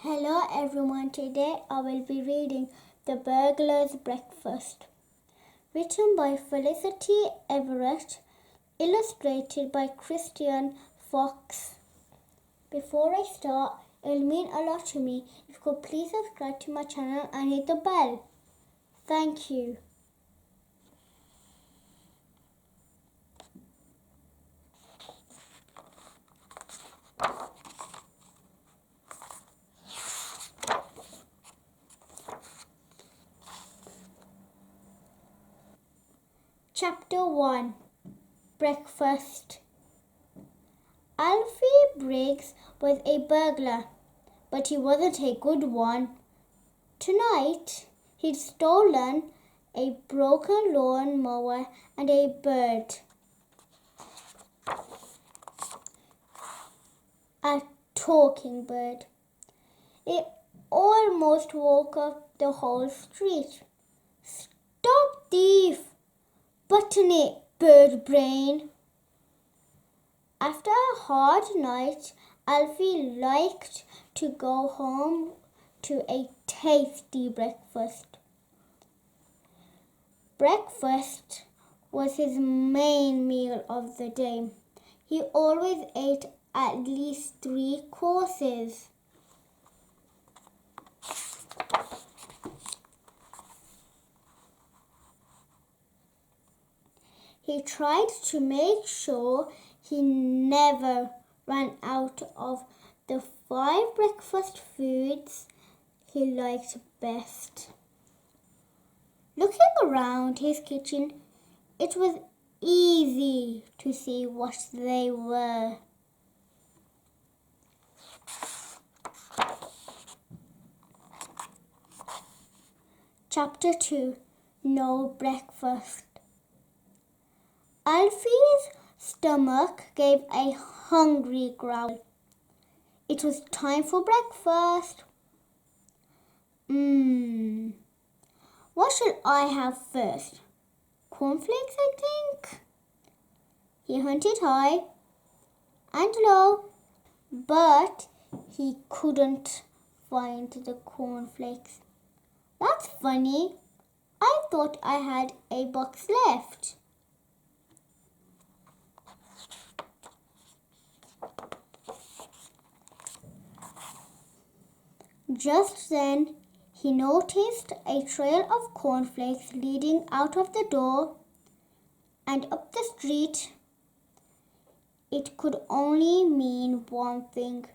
Hello everyone, today I will be reading The Burglar's Breakfast, written by Felicity, Everett, illustrated by Christyan Fox. Before I start, it will mean a lot to me if you could please subscribe to my channel and hit the bell. Thank you. Chapter 1 Breakfast. Alfie Briggs was a burglar, but he wasn't a good one. Tonight, he'd stolen a broken lawn mower and a bird. A talking bird. It almost woke up the whole street. Stop, thief! Button it, bird brain. After a hard night, Alfie liked to go home to a tasty breakfast. Breakfast was his main meal of the day. He always ate at least 3 courses. He tried to make sure he never ran out of the 5 breakfast foods he liked best. Looking around his kitchen, it was easy to see what they were. Chapter 2 No Breakfast. Alfie's stomach gave a hungry growl. It was time for breakfast. What shall I have first? Cornflakes, I think. He hunted high and low, but he couldn't find the cornflakes. That's funny. I thought I had a box left. Just then, he noticed a trail of cornflakes leading out of the door and up the street. It could only mean one thing.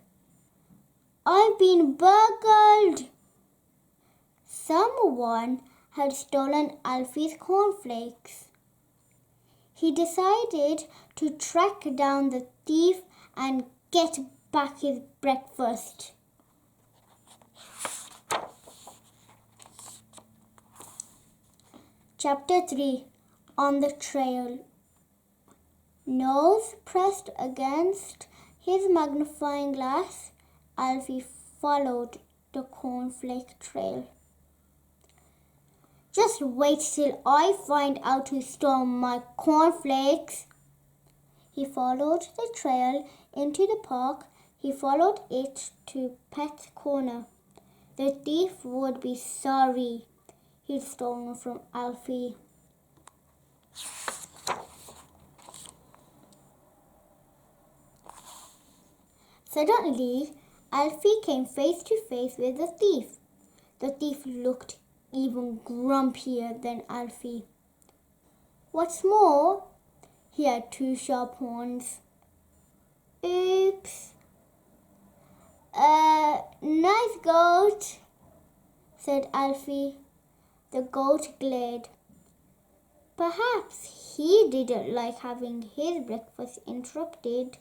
I've been burgled! Someone had stolen Alfie's cornflakes. He decided to track down the thief and get back his breakfast. Chapter 3 On the Trail. Nose pressed against his magnifying glass, Alfie followed the cornflake trail. Just wait till I find out who stole my cornflakes. He followed the trail into the park. He followed it to Pet's Corner. The thief would be sorry he'd stolen from Alfie. Suddenly, Alfie came face to face with the thief. The thief looked even grumpier than Alfie. What's more, he had 2 sharp horns. Oops. Nice goat, said Alfie. The goat glared. Perhaps he didn't like having his breakfast interrupted.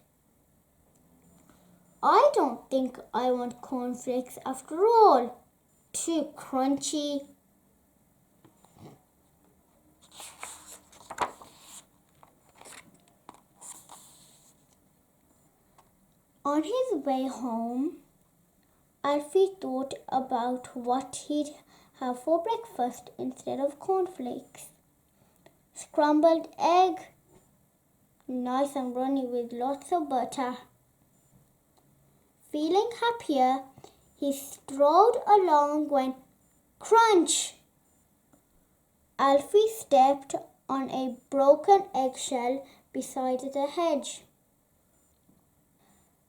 I don't think I want cornflakes after all. Too crunchy. On his way home, Alfie thought about what he'd have for breakfast instead of cornflakes. Scrambled egg, nice and runny with lots of butter. Feeling happier, He strode along when crunch! Alfie stepped on a broken eggshell beside the hedge.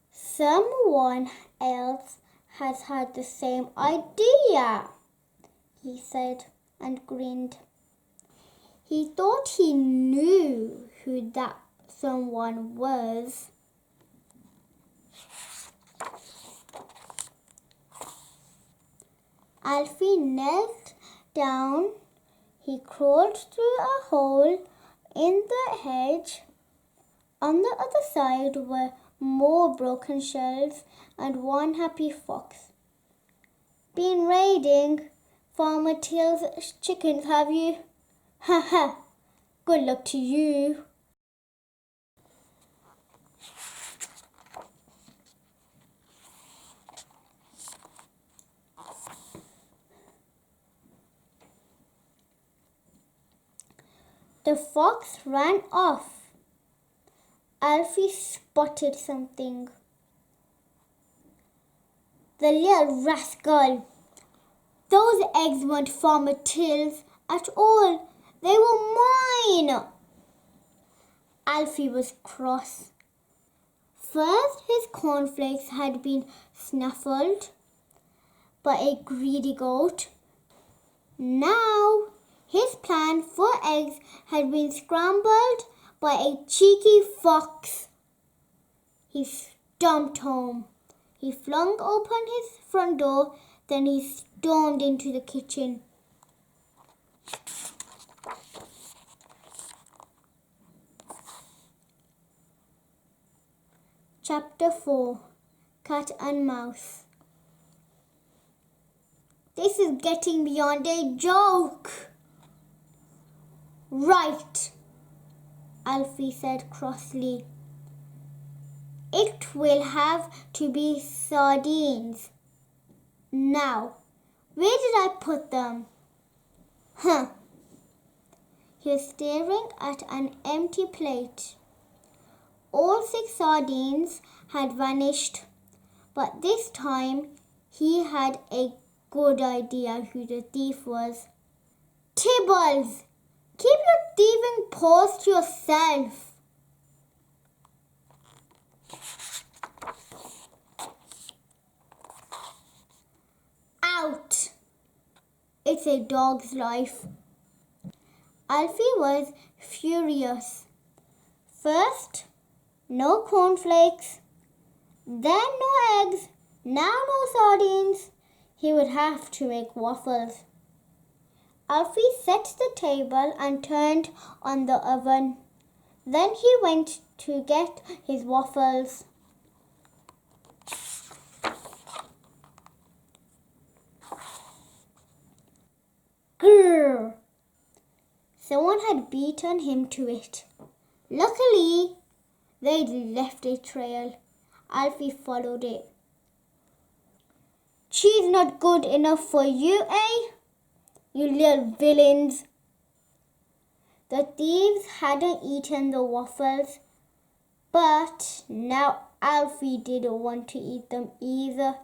Someone else has had the same idea, he said and grinned. He thought he knew who that someone was. Alfie knelt down. He crawled through a hole in the hedge. On the other side were more broken shells and one happy fox. Been raiding Farmer Till's chickens, have you? Ha ha! Good luck to you. The fox ran off. Alfie spotted something. The little rascal! Those eggs weren't Farmer Till's at all. They were mine! Alfie was cross. First, his cornflakes had been snuffled by a greedy goat. Now, his plan for eggs had been scrambled by a cheeky fox. He stomped home. He flung open his front door, then he stormed into the kitchen. Chapter 4. Cat and Mouse. This is getting beyond a joke. Right, Alfie said crossly. It will have to be sardines. Now, where did I put them? He was staring at an empty plate. All 6 sardines had vanished, but this time he had a good idea who the thief was. Tibbles! Keep your thieving paws to yourself. Out! It's a dog's life. Alfie was furious. First, no cornflakes, then no eggs, now no sardines. He would have to make waffles. Alfie set the table and turned on the oven. Then he went to get his waffles. Grrr! Someone had beaten him to it. Luckily, they'd left a trail. Alfie followed it. Cheese not good enough for you, eh? You little villains. The thieves hadn't eaten the waffles, but now Alfie didn't want to eat them either.